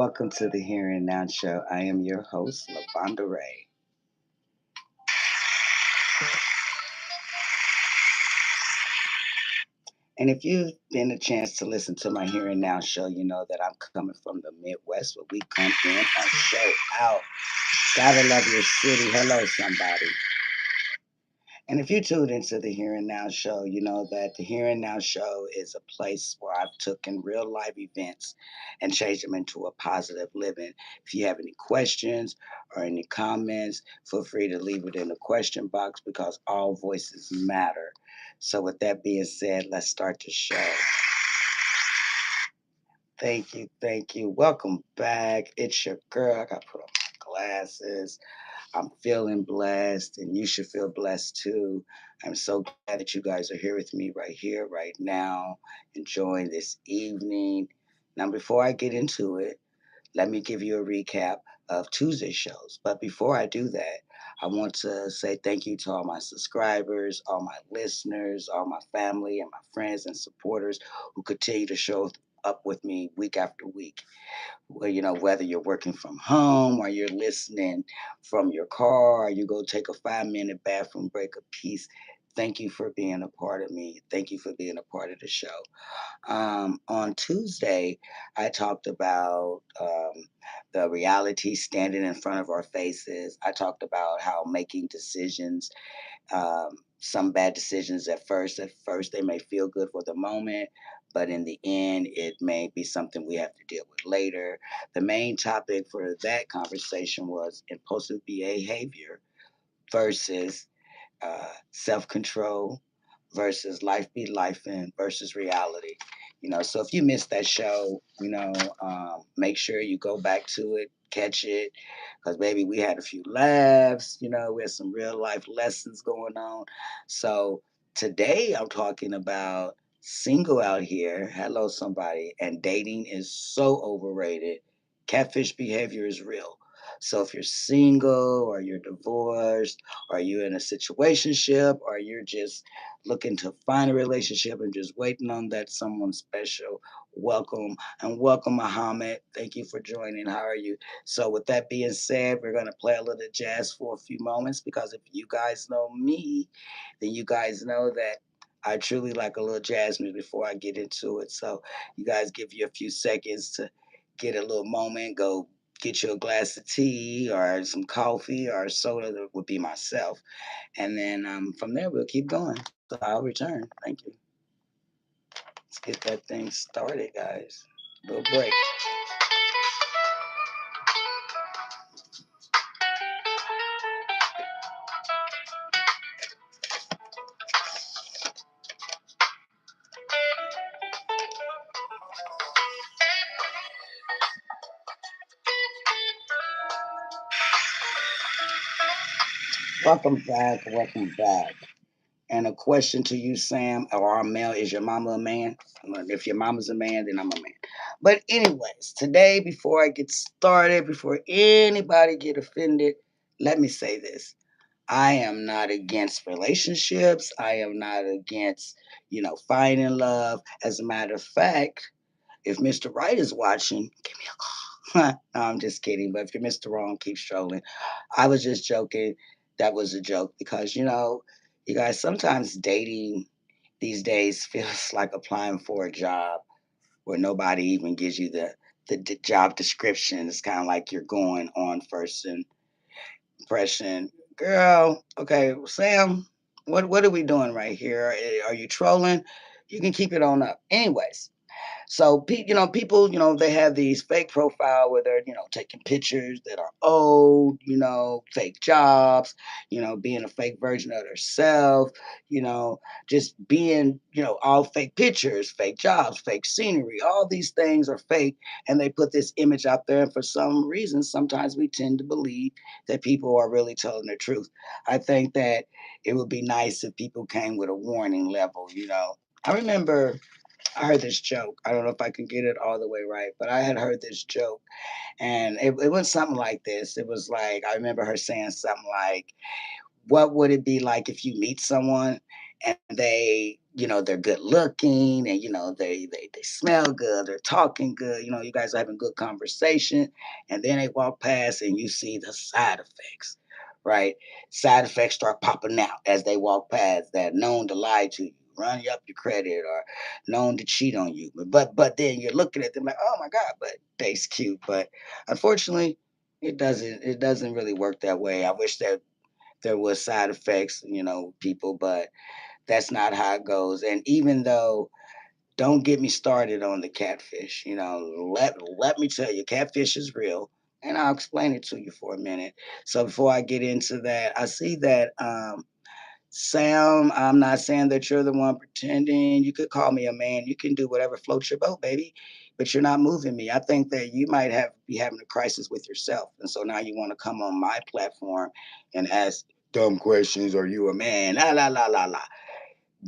Welcome to the Here and Now Show. I am your host, LaVonda Ray. And if you've been a chance to listen to my Here and Now show, you know that I'm coming from the Midwest where we come in and show out. Gotta love your city. Hello, somebody. And if you tuned into the Here and Now show, you know that the Here and Now show is a place where I've taken real life events and changed them into a positive living. If you have any questions or any comments, feel free to leave it in the question box because all voices matter. So with that being said, let's start the show. Thank you, thank you. Welcome back. It's your girl. I got to put on my glasses. I'm feeling blessed, and you should feel blessed too. I'm so glad that you guys are here, right now, enjoying this evening. Now, before I get into it, let me give you a recap of Tuesday shows. But before I do that, I want to say thank you to all my subscribers, all my listeners, all my family, and my friends and supporters who continue to show up with me week after week. Well, whether you're working from home or you're listening from your car or you go take a 5 minute bathroom break of peace, thank you for being a part of me. Thank you for being a part of the show. On Tuesday, I talked about the reality standing in front of our faces. I talked about how making decisions, some bad decisions at first they may feel good for the moment, but in the end it may be something we have to deal with later. The main topic for that conversation was impulsive behavior versus self control versus life be life and versus reality. So if you missed that show, make sure you go back to it, catch it, because baby, we had a few laughs. We had some real life lessons going on. So today I'm talking about single out here. Hello, somebody, and dating is so overrated. Catfish behavior is real. So if you're single or you're divorced or you're in a situationship or you're just looking to find a relationship and just waiting on that someone special, welcome. And welcome, Muhammad. Thank you for joining. How are you? So with that being said, we're going to play a little jazz for a few moments because if you guys know me, then you guys know that I truly like a little jazz music before I get into it. So you guys give you a few seconds to get a little moment, go get you a glass of tea or some coffee or soda. That would be myself. And then from there, we'll keep going. So I'll return. Thank you. Let's get that thing started, guys. Little break. Welcome back. Welcome back. And a question to you, Sam, or our male, is your mama a man? Well, if your mama's a man, then I'm a man. But anyways, today, before I get started, before anybody get offended, let me say this. I am not against relationships. I am not against, finding love. As a matter of fact, if Mr. Right is watching, give me a call. No, I'm just kidding. But if you're Mr. Wrong, keep strolling. I was just joking. That was a joke because, you guys, sometimes dating these days feels like applying for a job where nobody even gives you the job description. It's kind of like you're going on first impression. Girl, okay, Sam, what are we doing right here? Are you trolling? You can keep it on up. Anyways, so, people, they have these fake profile where they're, taking pictures that are old, fake jobs, being a fake version of themselves, just being, all fake pictures, fake jobs, fake scenery. All these things are fake, and they put this image out there. And for some reason, sometimes we tend to believe that people are really telling the truth. I think that it would be nice if people came with a warning level. I remember I heard this joke. I don't know if I can get it all the way right, but I had heard this joke, and it was something like this. It was like I remember her saying something like, "What would it be like if you meet someone and they're good looking, and they smell good, they're talking good, you guys are having good conversation, and then they walk past and you see the side effects, right? Side effects start popping out as they walk past, that known to lie to you, run you up your credit, or known to cheat on you. But then you're looking at them like, oh my God, but they's cute. But unfortunately, it doesn't really work that way. I wish that there was side effects, people, but that's not how it goes. And even though, don't get me started on the catfish. Let me tell you, catfish is real, and I'll explain it to you for a minute. So before I get into that, I see that Sam. I'm not saying that you're the one pretending. You could call me a man. You can do whatever floats your boat, baby. But you're not moving me. I think that you might have be having a crisis with yourself, and so now you want to come on my platform and ask dumb questions. Are you a man? La la la la la.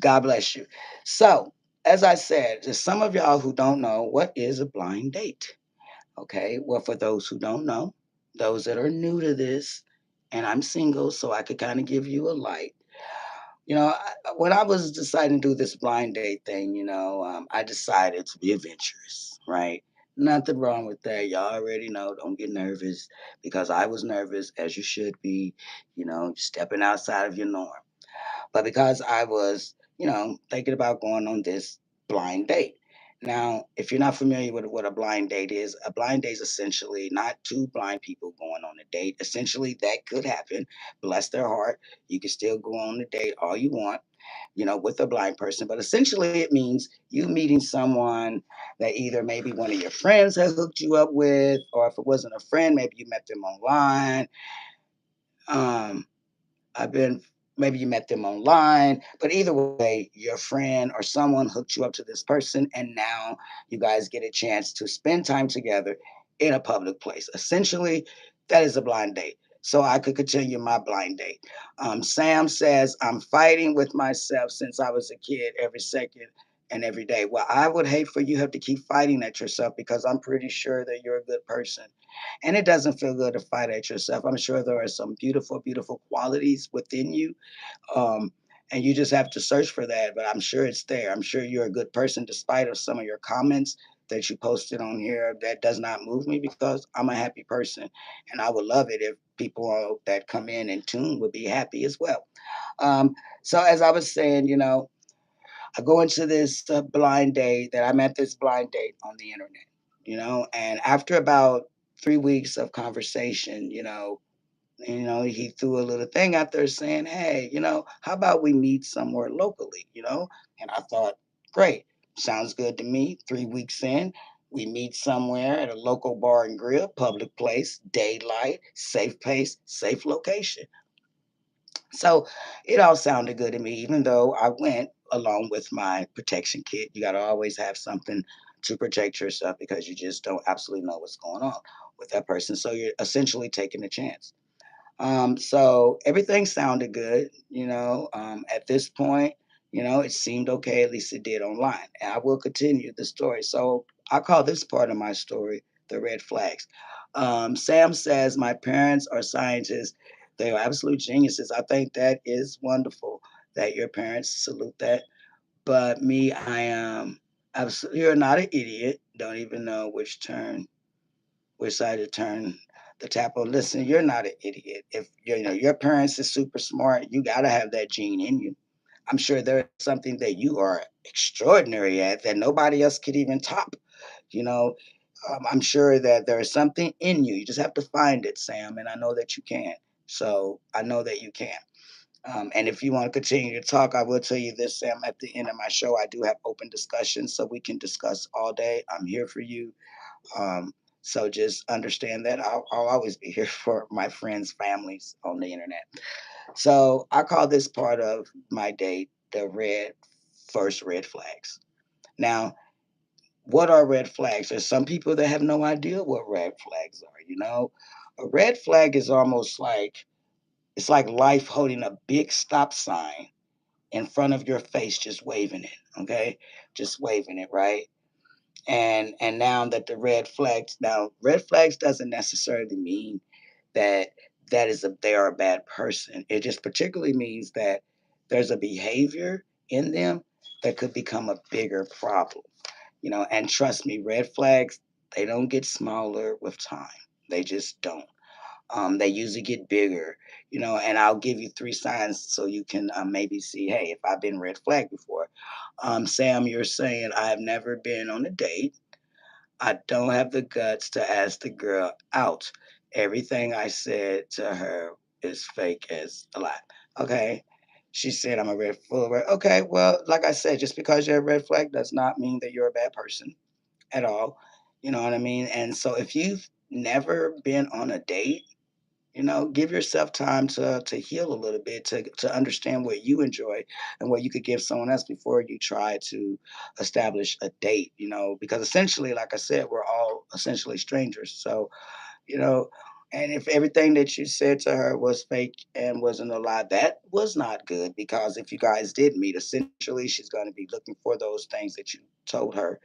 God bless you. So, as I said, there's some of y'all who don't know what is a blind date. Okay. Well, for those who don't know, those that are new to this, and I'm single, so I could kind of give you a light. When I was deciding to do this blind date thing, I decided to be adventurous, right? Nothing wrong with that. Y'all already know. Don't get nervous because I was nervous, as you should be, stepping outside of your norm. But because I was, thinking about going on this blind date. Now, if you're not familiar with what a blind date is essentially not two blind people going on a date. Essentially, that could happen. Bless their heart. You can still go on the date all you want, with a blind person. But essentially, it means you meeting someone that either maybe one of your friends has hooked you up with, or if it wasn't a friend, maybe you met them online. Um, I've been Maybe you met them online, but either way, your friend or someone hooked you up to this person, and now you guys get a chance to spend time together in a public place. Essentially, that is a blind date. So I could continue my blind date. Sam says, I'm fighting with myself since I was a kid every second and every day. Well, I would hate for you to have to keep fighting at yourself because I'm pretty sure that you're a good person. And it doesn't feel good to fight at yourself. I'm sure there are some beautiful, beautiful qualities within you. Um, and you just have to search for that, but I'm sure it's there. I'm sure you're a good person despite of some of your comments that you posted on here. That does not move me because I'm a happy person. And I would love it if people that come in and tune would be happy as well. Um, so as I was saying, I go into this blind date that I met this blind date on the internet, and after about 3 weeks of conversation, he threw a little thing out there saying, hey, how about we meet somewhere locally, And I thought, great, sounds good to me. 3 weeks in, we meet somewhere at a local bar and grill, public place, daylight, safe pace, safe location. So it all sounded good to me, even though I went along with my protection kit. You got to always have something to protect yourself because you just don't absolutely know what's going on with that person. So you're essentially taking a chance. So everything sounded good, at this point, it seemed okay, at least it did online. And I will continue the story. So I call this part of my story the red flags. Sam says, my parents are scientists. They are absolute geniuses. I think that is wonderful that your parents salute that. But me, I am absolutely, you're not an idiot. Don't even know which side to turn the tap on. Listen, you're not an idiot. If your parents is super smart, you gotta have that gene in you. I'm sure there's something that you are extraordinary at that nobody else could even top. You know, I'm sure that there is something in you. You just have to find it, Sam, and I know that you can. So I know that you can. And if you want to continue to talk, I will tell you this, Sam. At the end of my show, I do have open discussions, so we can discuss all day. I'm here for you. um, so just understand that I'll always be here for my friends, families on the internet. So I call this part of my date the first red flags. Now, what are red flags? There's some people that have no idea what red flags are. A red flag is almost like it's like life holding a big stop sign in front of your face, just waving it. Okay, just waving it, right? And now that the red flags doesn't necessarily mean that they are a bad person. It just particularly means that there's a behavior in them that could become a bigger problem. And trust me, red flags, they don't get smaller with time. They just don't. They usually get bigger, and I'll give you three signs so you can maybe see, hey, if I've been red flagged before. Sam, you're saying I've never been on a date. I don't have the guts to ask the girl out. Everything I said to her is fake as a lie. Okay. She said I'm a red full of red. Okay, well, like I said, just because you're a red flag does not mean that you're a bad person at all. You know what I mean? And so if you've never been on a date, give yourself time to heal a little bit, to understand what you enjoy and what you could give someone else before you try to establish a date. Because essentially, like I said, we're all essentially strangers. So you know. And if everything that you said to her was fake and wasn't a lie, that was not good, because if you guys did meet, essentially she's going to be looking for those things that you told her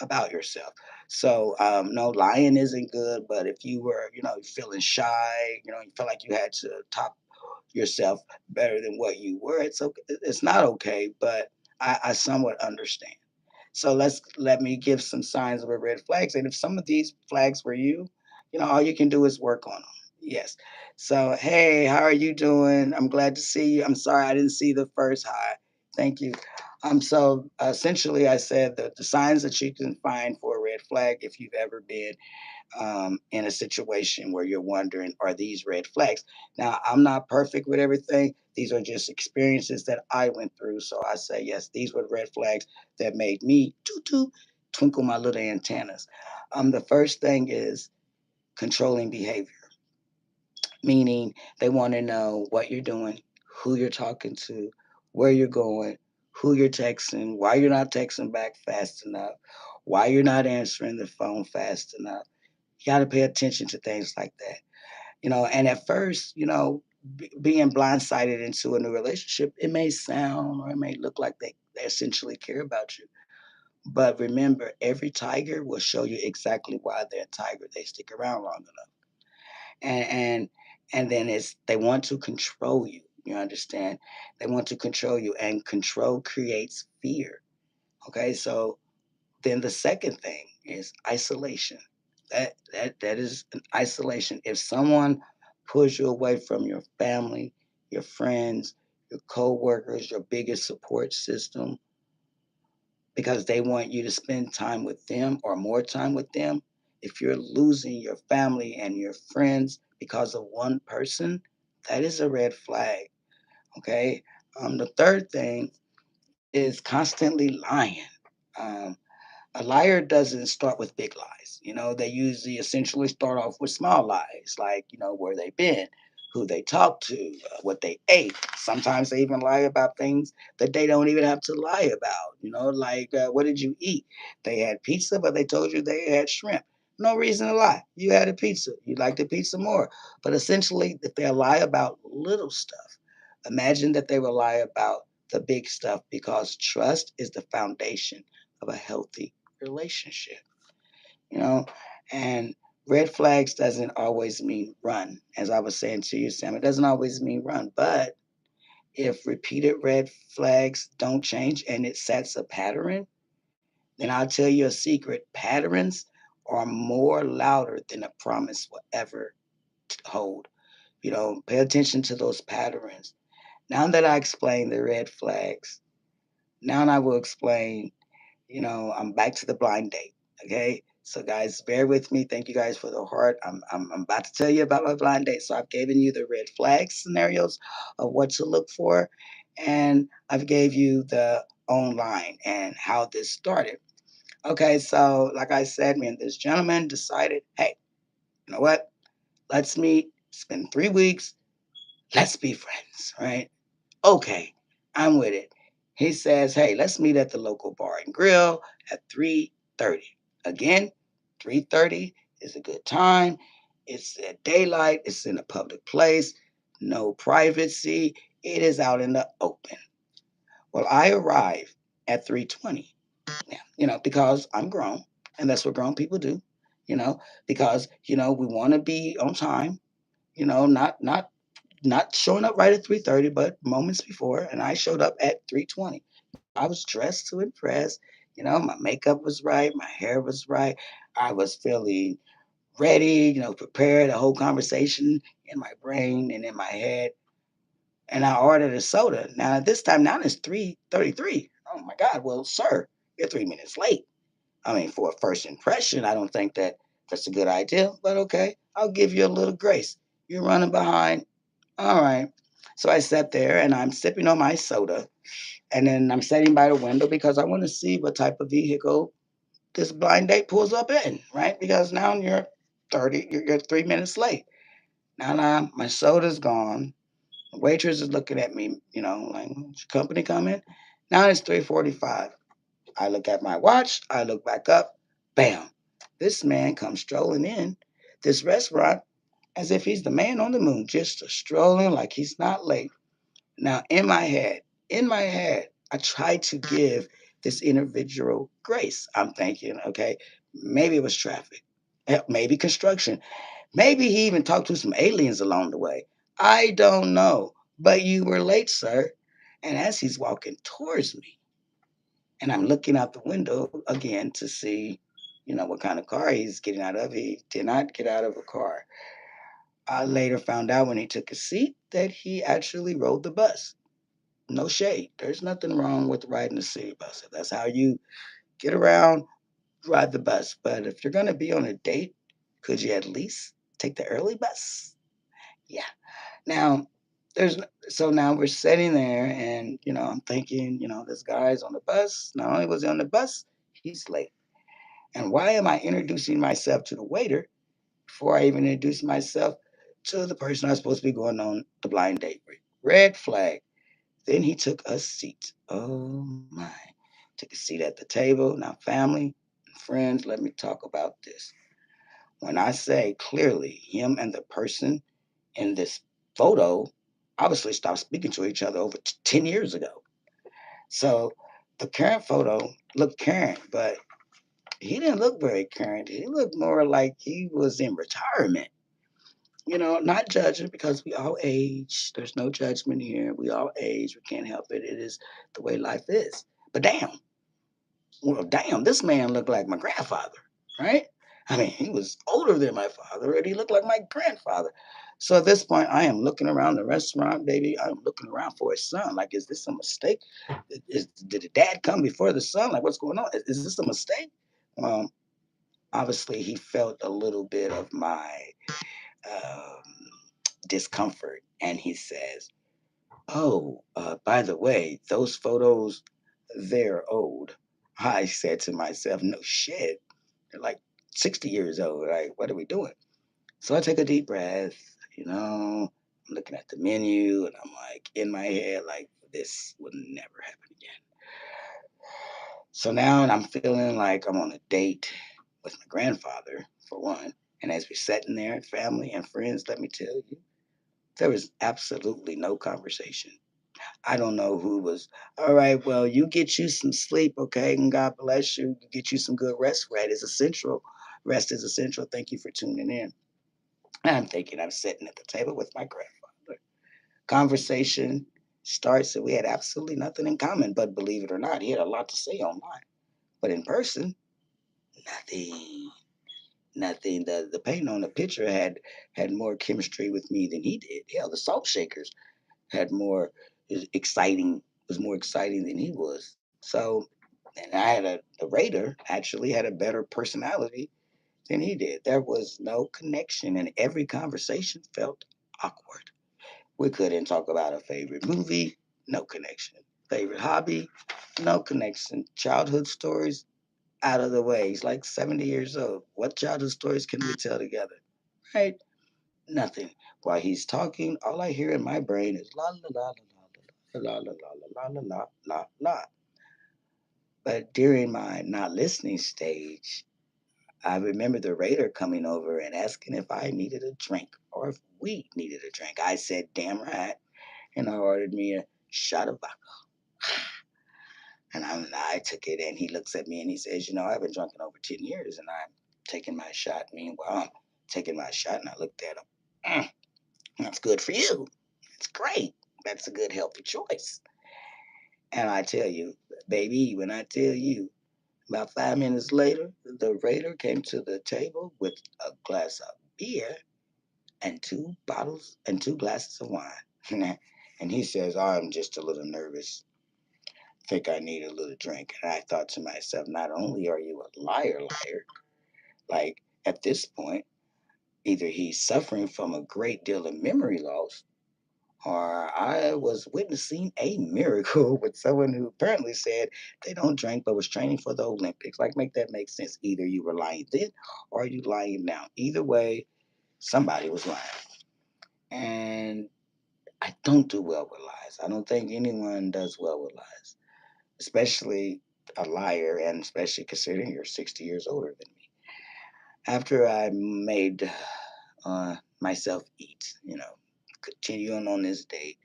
about yourself. So, no, lying isn't good, but if you were, feeling shy, you feel like you had to top yourself better than what you were, it's okay. It's not okay, but I somewhat understand. So let me give some signs of a red flags. And if some of these flags were you, all you can do is work on them. Yes. So hey, how are you doing? I'm glad to see you. I'm sorry I didn't see the first hi. Thank you. So essentially, I said the signs that you can find for a red flag, if you've ever been in a situation where you're wondering, are these red flags? Now, I'm not perfect with everything. These are just experiences that I went through. So I say, yes, these were red flags that made me twinkle my little antennas. The first thing is controlling behavior, meaning they want to know what you're doing, who you're talking to, where you're going, who you're texting, why you're not texting back fast enough, why you're not answering the phone fast enough. You got to pay attention to things like that. And at first, being blindsided into a new relationship, it may sound or it may look like they essentially care about you. But remember, every tiger will show you exactly why they're a tiger. They stick around long enough. And and then they want to control you. You understand? They want to control you, and control creates fear. Okay, so then the second thing is isolation. That is an isolation. If someone pulls you away from your family, your friends, your coworkers, your biggest support system, because they want you to spend time with them or more time with them, if you're losing your family and your friends because of one person, that is a red flag. Okay. The third thing is constantly lying. Um, a liar doesn't start with big lies. They usually essentially start off with small lies, like, where they've been, who they talked to, what they ate. Sometimes they even lie about things that they don't even have to lie about, like, what did you eat? They had pizza, but they told you they had shrimp. No reason to lie. You had a pizza. You liked the pizza more. But essentially, if they lie about little stuff, imagine that they will lie about the big stuff, because trust is the foundation of a healthy relationship, you know, and red flags doesn't always mean run. As I was saying to you, Sam, it doesn't always mean run, but if repeated red flags don't change and it sets a pattern, then I'll tell you a secret. Patterns are more louder than a promise will ever hold. Pay attention to those patterns. Now that I explained the red flags, now I will explain, I'm back to the blind date. Okay. So, guys, bear with me. Thank you guys for the heart. I'm about to tell you about my blind date. So, I've given you the red flag scenarios of what to look for, and I've gave you the online and how this started. Okay. So, like I said, me and this gentleman decided, hey, you know what? Let's meet, spend 3 weeks. Let's be friends. Right. Okay, I'm with it. He says, hey, let's meet at the local bar and grill at 3:30. Again, 3:30 is a good time. It's at daylight, it's in a public place, no privacy. It is out in the open. Well, I arrive at 3:20. Yeah, because I'm grown, and that's what grown people do, you know, because we want to be on time, not not showing up right at 3:30, but moments before, and I showed up at 3:20. I was dressed to impress. My makeup was right, my hair was right. I was feeling ready, prepared, a whole conversation in my brain and in my head. And I ordered a soda. Now at this time, now it's 3:33. Oh my God. Well, sir, you're 3 minutes late. I mean, for a first impression, I don't think that's a good idea, but okay, I'll give you a little grace. You're running behind. All right. So I sat there and I'm sipping on my soda. And then I'm sitting by the window because I want to see what type of vehicle this blind date pulls up in, right? Because now you're 3 minutes late. Now my soda's gone. The waitress is looking at me, like, "Is your company coming?" Now it's 3:45. I look at my watch. I look back up. Bam. This man comes strolling in this restaurant as if he's the man on the moon, just strolling like he's not late. Now, in my head, I try to give this individual grace. I'm thinking, okay, maybe it was traffic, maybe construction, maybe he even talked to some aliens along the way. I don't know, but you were late, sir. And as he's walking towards me, and I'm looking out the window again to see, what kind of car he's getting out of. He did not get out of a car. I later found out when he took a seat that he actually rode the bus. No shade. There's nothing wrong with riding the city bus. If that's how you get around, ride the bus. But if you're going to be on a date, could you at least take the early bus? Yeah. Now, there's so now we're sitting there and, I'm thinking, this guy's on the bus. Not only was he on the bus, he's late. And why am I introducing myself to the waiter before I even introduce myself to the person I'm supposed to be going on the blind date with? Red flag. Then he took a seat. Oh my. Took a seat at the table. Now, family and friends, let me talk about this. When I say clearly, him and the person in this photo obviously stopped speaking to each other over 10 years ago. So the current photo looked current, but he didn't look very current. He looked more like he was in retirement. Not judging because we all age. There's no judgment here. We all age. We can't help it. It is the way life is. But damn, this man looked like my grandfather, right? I mean, he was older than my father, and he looked like my grandfather. So at this point, I am looking around the restaurant, baby. I'm looking around for his son. Like, is this a mistake? Did the dad come before the son? Like, what's going on? Is this a mistake? Um, Obviously, he felt a little bit of my um, discomfort, and he says, "Oh, by the way, those photos, they're old." I said to myself, "No shit. They're like 60 years old. Like, what are we doing?" So I take a deep breath, I'm looking at the menu and I'm like, in my head, like, this would never happen again. So now I'm feeling like I'm on a date with my grandfather, for one. And as we're sitting there, family and friends, let me tell you, there was absolutely no conversation. I don't know who was, all right, well, you get you some sleep, okay? And God bless you. You get you some good rest. Rest is essential. Rest is essential. Thank you for tuning in. And I'm thinking I'm sitting at the table with my grandfather. Conversation starts, and we had absolutely nothing in common, but believe it or not, he had a lot to say online. But in person, nothing. Nothing. The paint on the picture had more chemistry with me than he did. Hell, the salt shakers had more exciting was more exciting than he was. So, and I had the Raider actually had a better personality than he did. There was no connection, and every conversation felt awkward. We couldn't talk about a favorite movie, no connection. Favorite hobby, no connection. Childhood stories, out of the way. He's like 70 years old. What childhood stories can we tell together? Right? Nothing. While he's talking, all I hear in my brain is la la la la la la la la la la la la la. But during my not listening stage, I remember the Raider coming over and asking if I needed a drink or if we needed a drink. I said, damn right. And I ordered me a shot of vodka. And I took it and he looks at me and he says, I haven't drunk in over 10 years and I'm taking my shot. Meanwhile, I'm taking my shot and I looked at him. "Mm, that's good for you." It's great. That's a good, healthy choice. And I tell you, baby, when I tell you, about 5 minutes later, the waiter came to the table with a glass of beer and two bottles and two glasses of wine. And he says, I'm just a little nervous. Think I need a little drink. And I thought to myself, not only are you a liar, like at this point, either he's suffering from a great deal of memory loss, or I was witnessing a miracle with someone who apparently said they don't drink but was training for the Olympics. Like, make that make sense. Either you were lying then or you lying now. Either way, somebody was lying. And I don't do well with lies. I don't think anyone does well with lies, especially a liar, and especially considering you're 60 years older than me. After I made myself eat, continuing on this date,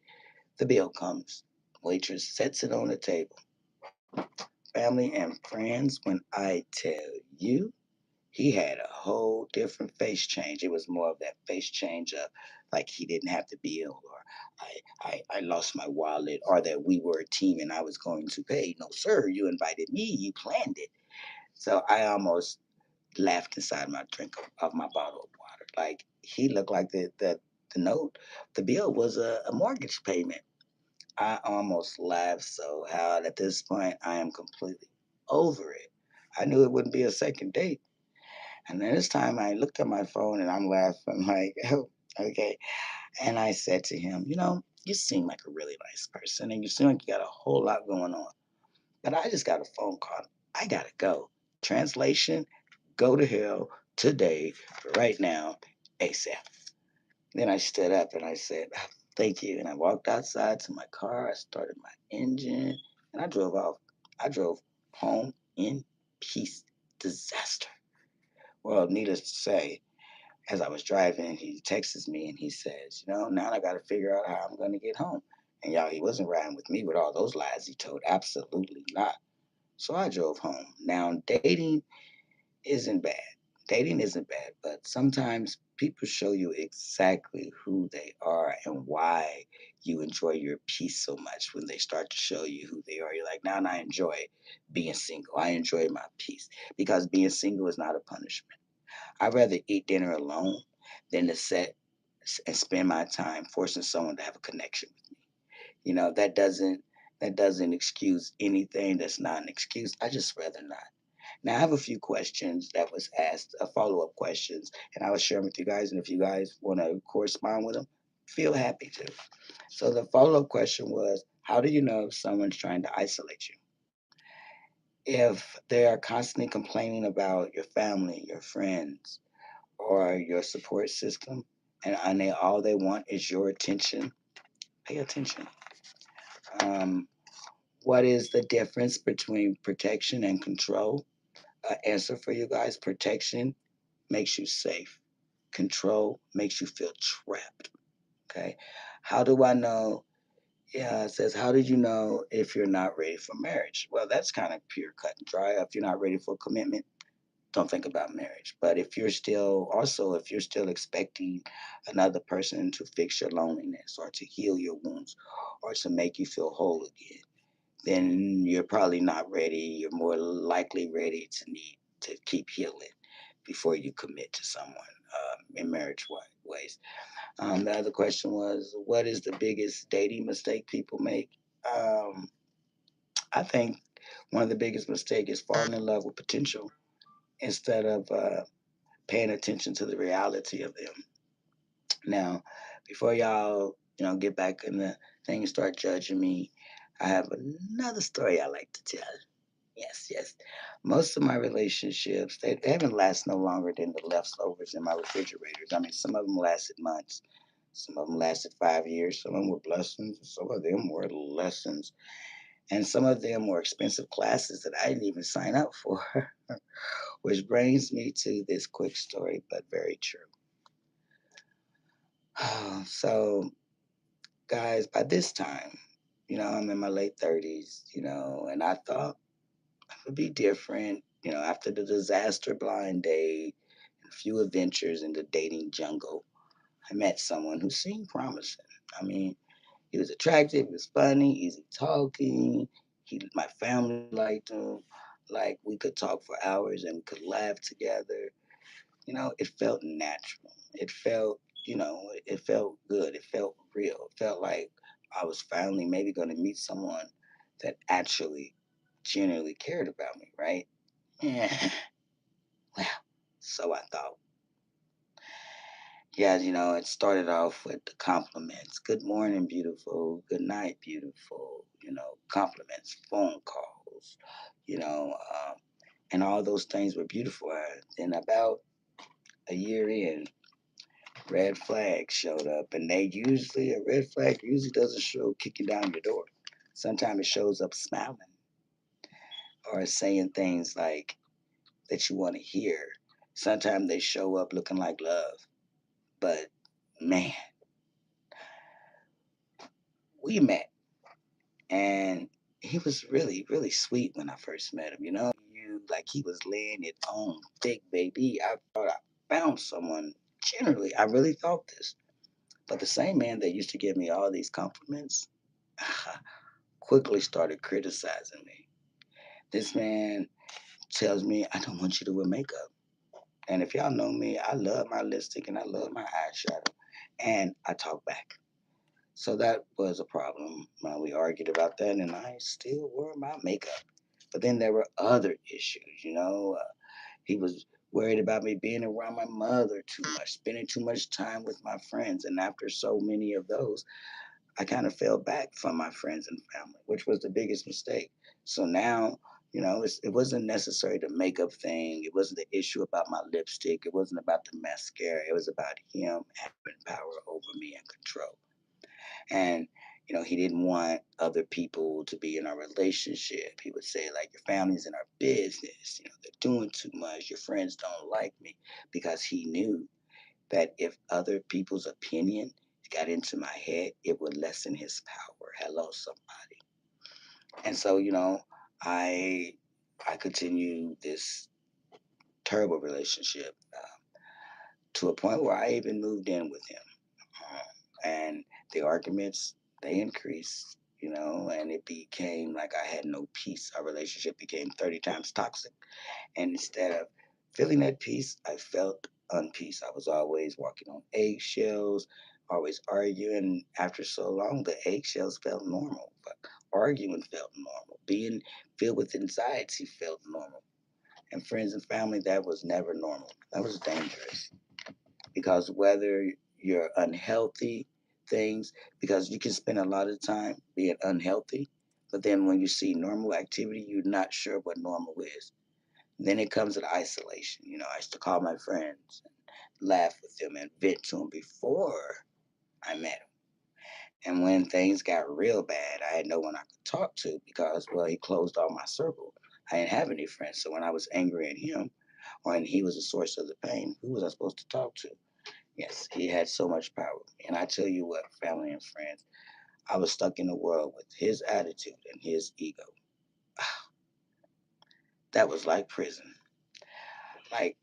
the bill comes. Waitress sets it on the table. Family and friends, when I tell you, he had a whole different face change. It was more of that face change of like he didn't have the bill, or I lost my wallet, or that we were a team and I was going to pay. No, sir, you invited me, you planned it. So I almost laughed inside my drink of my bottle of water. Like he looked like the note, the bill was a mortgage payment. I almost laughed so hard. At this point, I am completely over it. I knew it wouldn't be a second date. And then this time I looked at my phone and I'm laughing like, oh, okay. And I said to him, you seem like a really nice person and you seem like you got a whole lot going on. But I just got a phone call. I got to go. Translation, go to hell today, right now, ASAP. Then I stood up and I said, thank you. And I walked outside to my car. I started my engine and I drove off. I drove home in peace. Disaster. Well, needless to say, as I was driving, he texts me and he says, now I got to figure out how I'm going to get home. And y'all, he wasn't riding with me with all those lies he told. Absolutely not. So I drove home. Now, isn't bad. Dating isn't bad, but sometimes people show you exactly who they are and why you enjoy your peace so much when they start to show you who they are. You're like, now I enjoy being single. I enjoy my peace because being single is not a punishment. I'd rather eat dinner alone than to sit and spend my time forcing someone to have a connection with me. That doesn't excuse anything that's not an excuse. I just rather not. Now, I have a few questions that was asked, follow-up questions, and I will share them with you guys. And if you guys want to correspond with them, feel happy to. So the follow-up question was, how do you know if someone's trying to isolate you? If they are constantly complaining about your family, your friends, or your support system, and all they want is your attention, pay attention. Um, what is the difference between protection and control? Answer for you guys: protection makes you safe. Control makes you feel trapped. Okay. How do I know? Yeah, it says, how did you know if you're not ready for marriage? Well, that's kind of pure cut and dry. If you're not ready for commitment, don't think about marriage. But if you're still expecting another person to fix your loneliness or to heal your wounds or to make you feel whole again, then you're probably not ready. You're more likely ready to need to keep healing before you commit to someone in marriage ways. The other question was, what is the biggest dating mistake people make? Um, I think one of the biggest mistakes is falling in love with potential instead of paying attention to the reality of them. Now, before y'all, get back in the thing and start judging me, I have another story I like to tell. Yes, yes. Most of my relationships, they haven't lasted no longer than the leftovers in my refrigerators. I mean, some of them lasted months, some of them lasted 5 years, some of them were blessings, some of them were lessons, and some of them were expensive classes that I didn't even sign up for. Which brings me to this quick story, but very true. So, guys, by this time, I'm in my late 30s, and I thought would be different. After the disaster blind date and a few adventures in the dating jungle, I met someone who seemed promising. I mean, He was attractive, he was funny, easy talking. My family liked him. Like we could talk for hours and we could laugh together. It felt natural. It felt, it felt good. It felt real. It felt like I was finally maybe going to meet someone that actually genuinely cared about me, right? Yeah. Well, so I thought. Yeah, it started off with the compliments. Good morning, beautiful. Good night, beautiful. Compliments, phone calls, you know, um, and all those things were beautiful. Then about a year in, red flags showed up, and a red flag usually doesn't show kicking down your door. Sometimes it shows up smiling or saying things like that you want to hear. Sometimes they show up looking like love, but man, we met, and he was really, really sweet when I first met him. You like he was laying it on thick, baby. I thought I found someone. Generally, I really thought this, but the same man that used to give me all these compliments quickly started criticizing me. This man tells me I don't want you to wear makeup. And if y'all know me, I love my lipstick and I love my eyeshadow. And I talk back. So that was a problem. We argued about that, and I still wore my makeup. But then there were other issues. He was worried about me being around my mother too much, spending too much time with my friends. And after so many of those, I kind of fell back from my friends and family, which was the biggest mistake. So now, it wasn't necessarily the makeup thing. It wasn't the issue about my lipstick. It wasn't about the mascara. It was about him having power over me and control. And, he didn't want other people to be in our relationship. He would say, like, your family's in our business. They're doing too much. Your friends don't like me because he knew that if other people's opinion got into my head, it would lessen his power. Hello, somebody. And so, I I continue this terrible relationship to a point where I even moved in with him. And the arguments, they increased, and it became like I had no peace. Our relationship became 30 times toxic. And instead of feeling at peace, I felt unpeace. I was always walking on eggshells, always arguing. After so long, the eggshells felt normal. But arguing felt normal. Being filled with anxiety felt normal. And friends and family, that was never normal. That was dangerous. Because whether you're unhealthy things, because you can spend a lot of time being unhealthy, but then when you see normal activity, you're not sure what normal is. Then it comes to the isolation. I used to call my friends and laugh with them and vent to them before I met him. And when things got real bad, I had no one I could talk to because, well, he closed off my circle. I didn't have any friends. So when I was angry at him, or when he was the source of the pain, who was I supposed to talk to? Yes, he had so much power. And I tell you what, family and friends, I was stuck in a world with his attitude and his ego. That was like prison. Like,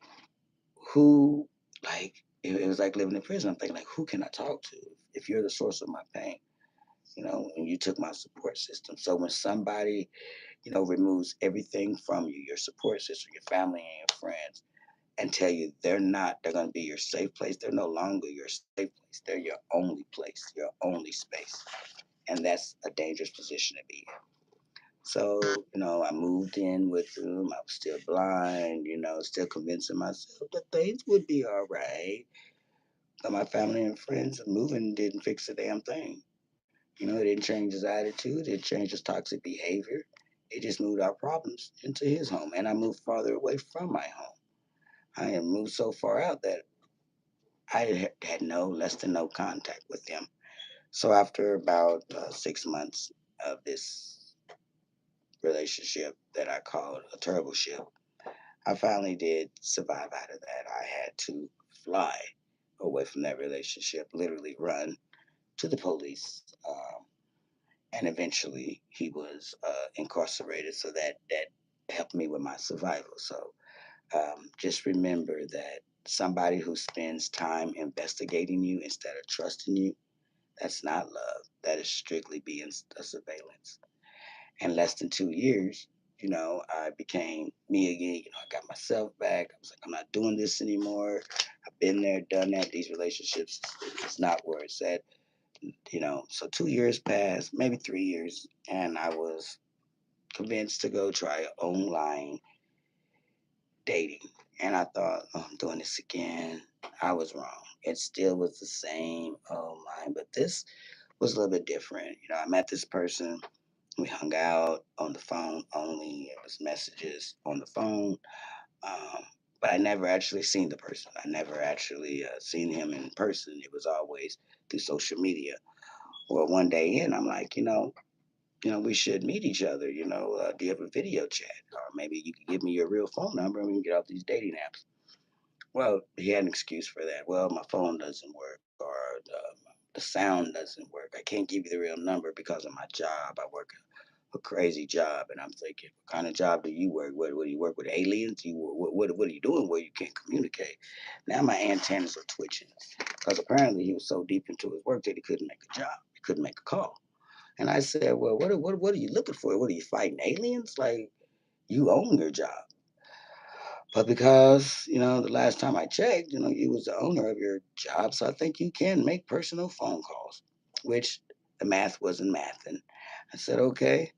who, like, it was like living in prison. I'm thinking, like, who can I talk to if you're the source of my pain? And you took my support system. So when somebody, removes everything from you, your support system, your family, and your friends, and tell you they're going to be your safe place, they're no longer your safe place. They're your only place, your only space. And that's a dangerous position to be in. So, I moved in with him. I was still blind, still convincing myself that things would be all right. But my family and friends moving didn't fix a damn thing. It didn't change his attitude, it didn't change his toxic behavior. It just moved our problems into his home. And I moved farther away from my home. I had moved so far out that I had no less than no contact with them. So after about 6 months of this relationship that I called a terrible ship, I finally did survive out of that. I had to fly away from that relationship, literally run to the police, and eventually he was incarcerated. So that helped me with my survival. So just remember that somebody who spends time investigating you instead of trusting you, That's not love. That is strictly being a surveillance. In less than 2 years, I became me again. I got myself back. I was like, I'm not doing this anymore. I've been there, done that. These relationships is not where it's at. So 2 years passed, maybe 3 years, and I was convinced to go try online dating. And I thought, oh, I'm doing this again. I was wrong. It still was the same line, but this was a little bit different. I met this person. We hung out on the phone only. It was messages on the phone. Um, but I never actually seen the person. I never actually seen him in person. It was always through social media. Well, one day in, I'm like, we should meet each other. Do you have a video chat? Or maybe you could give me your real phone number and we can get off these dating apps. Well, he had an excuse for that. Well, my phone doesn't work, or the sound doesn't work. I can't give you the real number because of my job. I work a crazy job, and I'm thinking, what kind of job do you work? What do you work with aliens? What are you doing where you can't communicate? Now my antennas are twitching because apparently he was so deep into his work that he couldn't make a job. He couldn't make a call. And I said, well, what are you looking for? What are you fighting aliens? Like you own your job. But because, the last time I checked, you was the owner of your job, so I think you can make personal phone calls, which the math wasn't math. And I said, okay.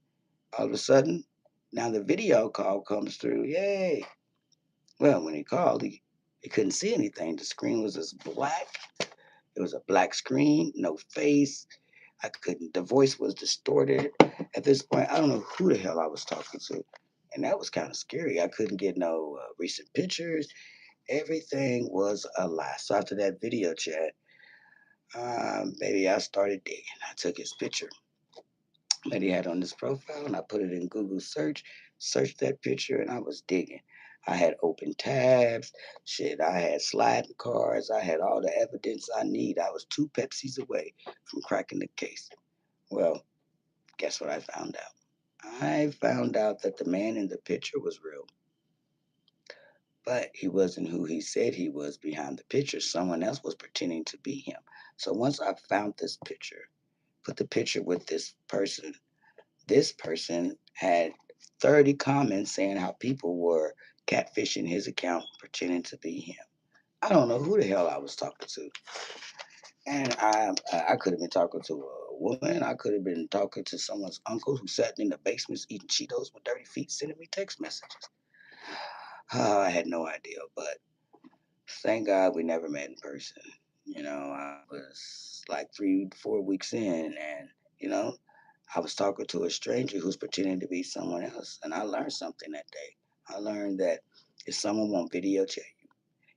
All of a sudden, now the video call comes through. Yay. Well, when he called, he couldn't see anything. The screen was just black. It was a black screen, no face. I couldn't, the voice was distorted. At this point, I don't know who the hell I was talking to. And that was kind of scary. I couldn't get no recent pictures. Everything was a lie. So after that video chat, maybe I started digging. I took his picture that he had on his profile and I put it in Google search, searched that picture, and I was digging. I had open tabs, shit, I had sliding cards, I had all the evidence I need. I was two Pepsis away from cracking the case. Well, guess what I found out? I found out that the man in the picture was real, but he wasn't who he said he was behind the picture. Someone else was pretending to be him. So once I found this picture, put the picture with this person had 30 comments saying how people were catfishing his account, pretending to be him. I don't know who the hell I was talking to. And I could have been talking to a woman. I could have been talking to someone's uncle who sat in the basements eating Cheetos with dirty feet, sending me text messages. I had no idea, but thank God we never met in person. I was like 3, 4 weeks in, and you know, I was talking to a stranger who's pretending to be someone else, and I learned something that day. I learned that if someone won't video chat you,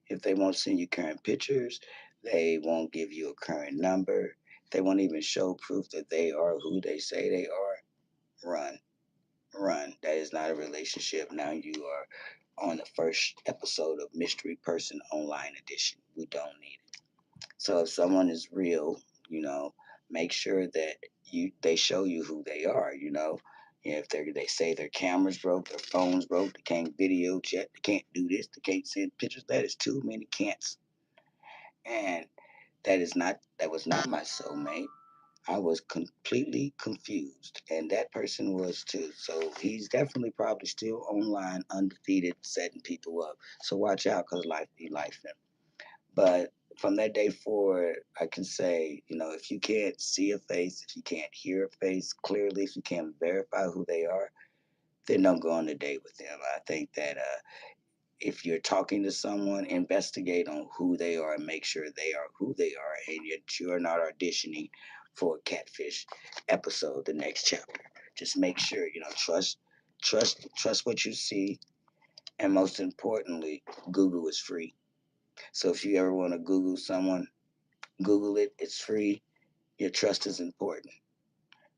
if they won't send you current pictures, they won't give you a current number, they won't even show proof that they are who they say they are, run, run. That is not a relationship. Now you are on the first episode of Mystery Person Online Edition. We don't need it. So if someone is real, you know, make sure that they show you who they are. If they say their cameras broke, their phones broke, they can't video chat, they can't do this, they can't send pictures. That is too many can'ts, and that was not my soulmate. I was completely confused, and that person was too. So he's definitely probably still online, undefeated, setting people up. So watch out, cause life be life. But from that day forward, I can say, if you can't see a face, if you can't hear a face clearly, if you can't verify who they are, then don't go on a date with them. I think that if you're talking to someone, investigate on who they are and make sure they are who they are, and you're not auditioning for a catfish episode, the next chapter. Just make sure, trust what you see, and most importantly, Google is free. So if you ever want to Google someone, Google it. It's free. Your trust is important.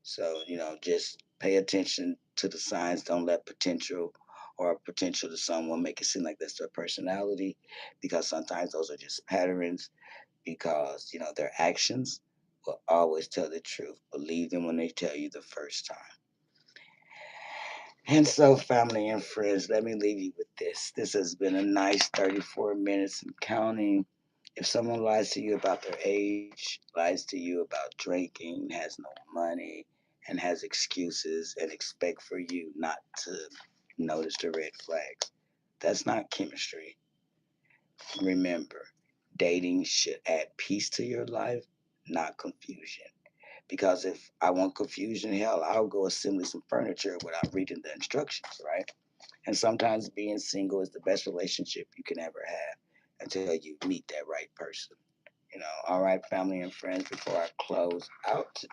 So, just pay attention to the signs. Don't let potential to someone make it seem like that's their personality, because sometimes those are just patterns, because, their actions will always tell the truth. Believe them when they tell you the first time. And so, family and friends, let me leave you with this. This has been a nice 34 minutes and counting. If someone lies to you about their age, lies to you about drinking, has no money, and has excuses and expect for you not to notice the red flags, that's not chemistry. Remember, dating should add peace to your life, not confusion. Because if I want confusion, hell, I'll go assemble some furniture without reading the instructions, right? And sometimes being single is the best relationship you can ever have until you meet that right person. All right, family and friends, before I close out,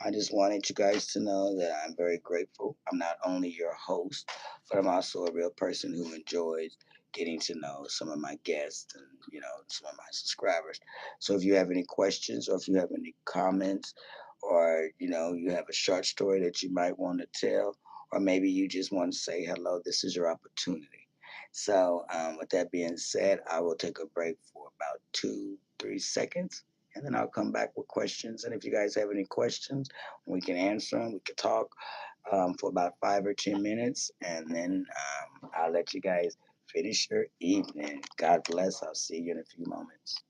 I just wanted you guys to know that I'm very grateful. I'm not only your host, but I'm also a real person who enjoys getting to know some of my guests and, some of my subscribers. So if you have any questions or if you have any comments or, you have a short story that you might want to tell, or maybe you just want to say hello, this is your opportunity. So, with that being said, I will take a break for about 2, 3 seconds and then I'll come back with questions. And if you guys have any questions, we can answer them. We can talk for about 5 or 10 minutes, and then I'll let you guys finish your evening. God bless. I'll see you in a few moments.